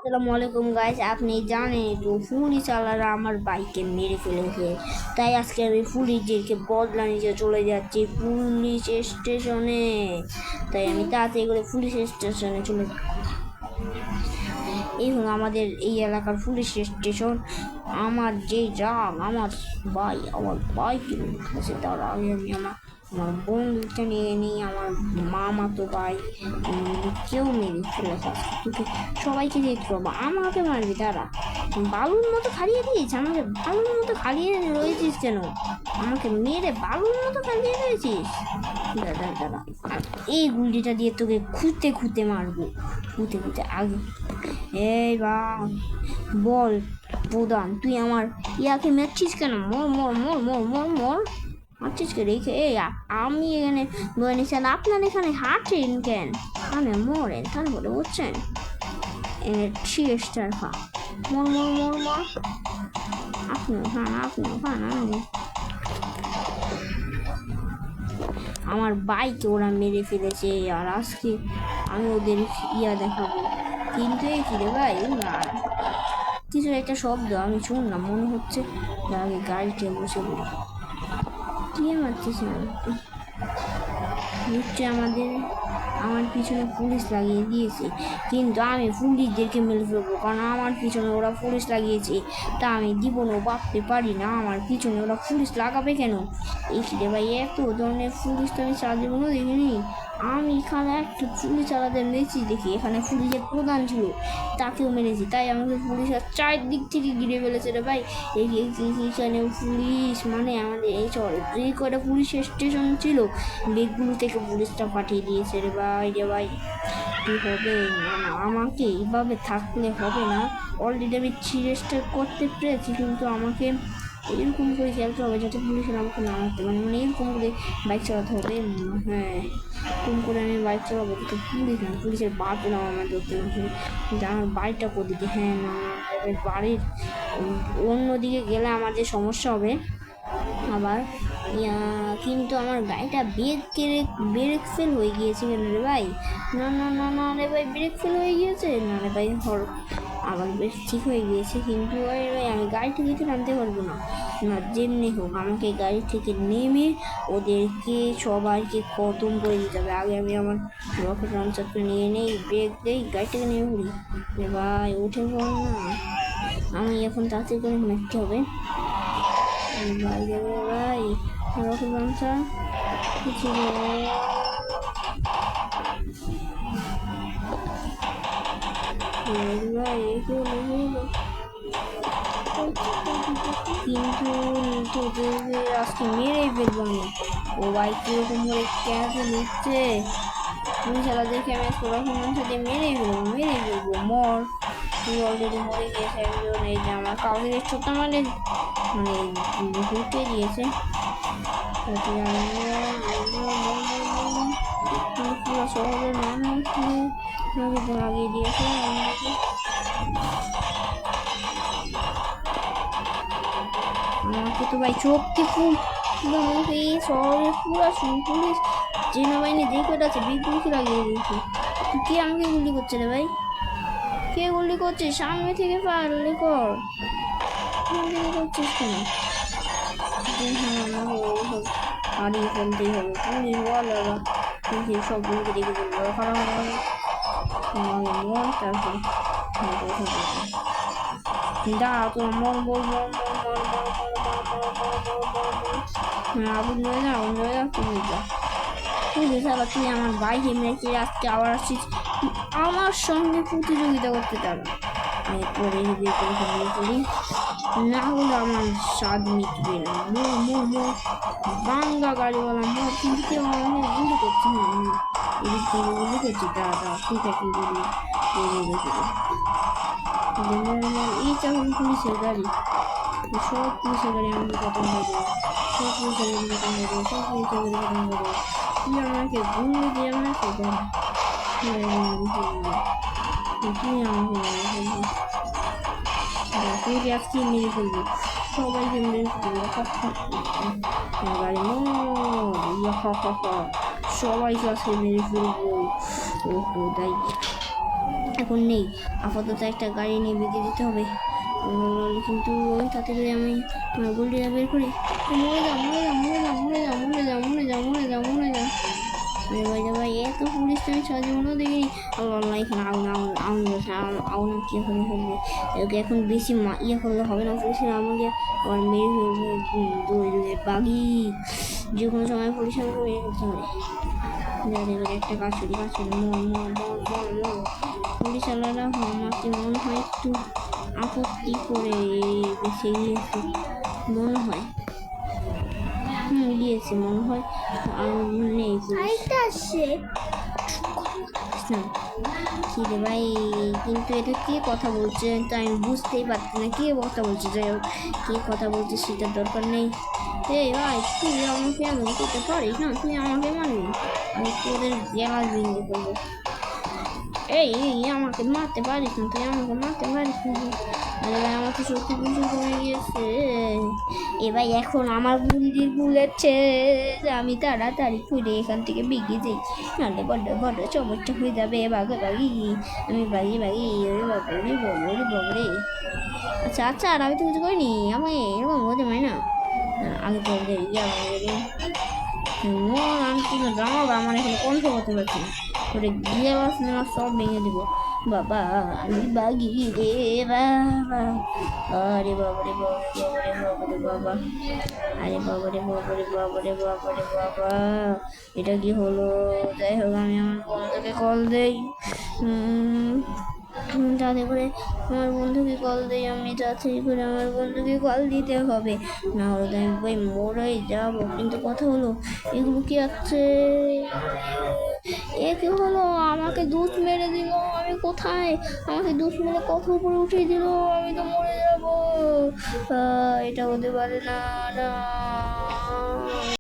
আসসালামু আলাইকুম গাইস, আপনি জানেন তো পুলিশ আলারা আমার বাইককে মেরে ফেলেছে। তাই আজকে আমি পুলিশদেরকে বদলা নিতে চলে যাচ্ছি পুলিশ স্টেশনে। তাই আমি তাড়াতাড়ি করে পুলিশ স্টেশনে চলে যাব। এই হলো আমাদের এই এলাকার পুলিশ স্টেশন। আমার যে রাগ আমার বাইকের কাছে তার আগে আমি আমার বন্ধুকে নিয়ে নিই। আমার মামা তো ভাই কেউ মেরে ফেলেছে, তোকে সবাইকে দেখতে পাবো, আমাকে মারবি তারা। বালুর মতো খালিয়ে দিয়েছিস আমাকে, বালুর মতো খালিয়ে রয়েছিস কেন? আমাকে মেরে বালুর মতো খালিয়ে রয়েছিস। দাদা দাদা এই গুলিটা দিয়ে তোকে খুঁতে খুঁতে মারবো, খুঁতে খুঁতে আগে। এই বা বল প্রধান, তুই আমার ইয়াকে মারছিস কেন? মর মর মর মর মর মর মারছিস কে রেখে? এই আমি এখানে বলে নিচ্ছেন, আপনার এখানে হাঁটেন কেন? মানে মরেন তারপরে বুঝছেন? সিএসটার খা, মর মর মর মর। আপনিও খান, আপনিও খান। আমার বাইকে ওরা মেরে ফেলেছে, আর আজকে আমি ওদের ইয়া দেখাবো। কিন্তু এই কি রে ভাই, কিছু একটা শব্দ আমি শুনলাম, মনে হচ্ছে আগে গাড়িতে বসে পড়ি। কে মারতেছে? নিশ্চয় আমার পিছনে পুলিশ লাগিয়ে দিয়েছে, কিন্তু আমি পুলিশদেরকে মেরে ফেলবো, কারণ আমার পিছনে ওরা পুলিশ লাগিয়েছে। তা আমি জীবনও ভাবতে পারি না আমার পিছনে ওরা পুলিশ লাগাবে কেন। এই রে ভাই, এত ধরনের পুলিশ তো আমি সারা জীবনও দেখিনি। আমি এখানে একটা পুলিশ আলাদা মেরেছি দেখি, এখানে পুলিশের প্রধান ছিল, তাকেও মেরেছি। তাই আমাকে পুলিশ আর চারদিক থেকে ঘিরে ফেলেছে রে ভাই। এখানে পুলিশ মানে আমাদের এই শহরে যে কটা পুলিশ স্টেশন ছিল বেগগুলো থেকে পুলিশটা পাঠিয়ে দিয়েছে রে ভাই। রে ভাই কী হবে? আমাকে এইভাবে থাকলে হবে না। অলরেডি আমি চেষ্টা করতে পেরেছি, কিন্তু আমাকে এরকম করে খেলতে হবে যাতে পুলিশের আমাকে না মারতে পারে। মানে এরকম করে বাইক চালাতে হবে। হ্যাঁ, এরকম করে আমি বাইক চালাবো কিন্তু পুলিশ না, পুলিশের বাপের আমার ধরতে হবে। কিন্তু আমার বাড়িটা কোদিকে? হ্যাঁ না, আমাদের বাড়ির অন্যদিকে গেলে আমার যে সমস্যা হবে আবার। কিন্তু আমার গাড়িটা ব্রেক ফেল হয়ে গিয়েছে কেন রে ভাই? না না না না রে ভাই, ব্রেক ফেল হয়ে গিয়েছে না রে ভাই। আমার বেশ ঠিক হয়ে গিয়েছে, কিন্তু আমি গাড়ি থেকে নামতে পারবো না। না যেমনি হোক আমাকে গাড়ি থেকে নেমে ওদেরকে সবাইকে খতম করে দিতে হবে। আগে আমি আমার রকেট লঞ্চারটা নিয়ে নেই, ব্রেক দেই, গাড়ি থেকে নেমে পড়ি। রে ভাই উঠে পড় না, আমি এখন তাড়াতাড়ি করে নামতে হবে। ভাই যাবে ভাই, রকেট লঞ্চার কিছু ভাই কিন্তু তোদের আজকে মেরেই ফেলবো আমি। ও ভাই কিরকম করে কেন নিচ্ছে পুলিশ আলাদেরকে? আমি আজকে রকমের সাথে মেরেই ফেলবো। মর, তুই অলরেডি মরে গিয়েছে একজন। এই যে আমার কাউকে ছোট মানে ঢুকে দিয়েছে। পুরো শহরের মানুষ লাগিয়ে দিয়েছে আমাকে তো ভাই চোখকে আমাকে এই শহরের পুরো পুলিশ সেনাবাহিনী যে কটা আছে বিপুলকে লাগিয়ে দিয়েছে। কে আমাকে গুলি করছে রে ভাই? কে গুলি করছে? সামনে থেকে পারলে কর, গুলি করছিস কেন? হারিয়ে ফেলতেই হবে পুলিশ বলারা, কিন্তু সব গুলিকে দেখে বলবো খারাপ হবে। তারপর দাঁড়া, তোমার মন বল মন মন মন মন আগুন হয়ে যা, আগুন হয়ে যা। তুমি যা তুই সারা, তুই আমার বাইকে মেরেছি, আজকে আবার আসছিস আমার সঙ্গে প্রতিযোগিতা করতে। তারা আমি পরে করি না হলে আমার স্বাদ মিটবে না। মোর মোর মোর বাঙ্গা গাড়িওয়ালা মোর, কিন্তু কেউ আমাকে গুলি করছে না। এদিক থেকে গুলি করছি, দাদা ঠিক আছে গুলি এই যখন পুলিশের গাড়ি, সব পুলিশের গাড়ি আমাকে খতম হয়ে যাবে, সব পুলিশের গাড়ি খতম হয়ে যাবে, সব পুলিশের গাড়ি খতম হয়ে যাবে। তুই আমাকে গুলি দিয়ে আমাকে দাঁড়া, তুই আমাকে তুই আজকে মেরে ফেলবি, সবাইকে মেরে ফেলবো। গাড়ি সবাইকে আজকে মেরে ফেলবো। ও তাই এখন নেই, আপাতত একটা গাড়ি নিয়ে বেঁধে দিতে হবে। কিন্তু ওই তাতে করে আমি আমার গোল্ডিটা বের করি। মরে যা মরে যা মরে যা মরে যা মরে যা মরে যা মরে যা মরে যা। আরে ভাই রে ভাই, এত পুলিশ তো আমি সারা জীবনেও দেখিনি। আল্লাহ, এখানে আগুন আগুন আগুন বসে আগুন কি করে ফেলবে? ওকে এখন বেশি ইয়ে করলে হবে না, পুলিশের আমাকে আবার মেরে ফেলবে। দৌড়ে দৌড়ে বাগি, যে কোনো সময় পুলিশ আমাকে মেরে ফেলতে হবে। একটা কাজ করি পুলিশ আলাদা আমাকে মনে হয় একটু আপত্তি করে বেশি গিয়েছে মনে হয়। গিয়েছে মনে হয়, আর নেই কি রে ভাই, কিন্তু এটা কে কথা বলছে তো আমি বুঝতেই পারছি না কে কথা বলছে। যাই হোক, কে কথা বলছে সেটার দরকার নেই। এই ভাই, তুই আমাকে এমন করতে পারিস না? তুই আমাকে মানবি, আমি তোদের গেলা ভেঙে করবো। এই আমাকে মারতে পারিস না, তুই আমাকে মারতে পারিস না। আরে ভাই, আমার তো শক্তি প্রচুর কমে গিয়েছে। এবার এখন আমার বুন্দির বুলেছে, আমি তাড়াতাড়ি করে এখান থেকে বেরিয়ে যাই, নাহলে বড্ড বড্ড সমস্যা হয়ে যাবে। বাঘে বাঘি, আমি বাঘি বাঘি, বাবরে বাবরে বাবরে। আচ্ছা আচ্ছা, আর আমি তো কিছু করিনি, আমি এরকম হতে পারি না। আগে তো আমি কিন্তু জামাবো, আমার এখানে কণ্ঠ করতে পারছি না, ওটা গিয়ে সিনেমা সব ভেঙে দেবো। বাবা আমি বাগি রে বাবা, আরে বাবারে বাবারে বাবারে বাবা, আরে বাবারে বাবারে বাবারে বাবারে বাবা, এটা কি হলো? যাই হোক, আমি আমার বন্ধুকে কল দেই। তাতে করে আমার বন্ধুকে কল দিই, আমি তাড়াতাড়ি করে আমার বন্ধুকে কল দিতে হবে, না হলে তো আমি ভাই মরেই যাবো। কিন্তু কথা হলো, এগুলো কি আছে? এ কি হলো? আমাকে দুধ মেরে দিল, আমি কোথায়? আমাকে দুধ মেরে কত উপরে উঠিয়ে দিল, আমি তো মরে যাবো। এটা হতে পারে না।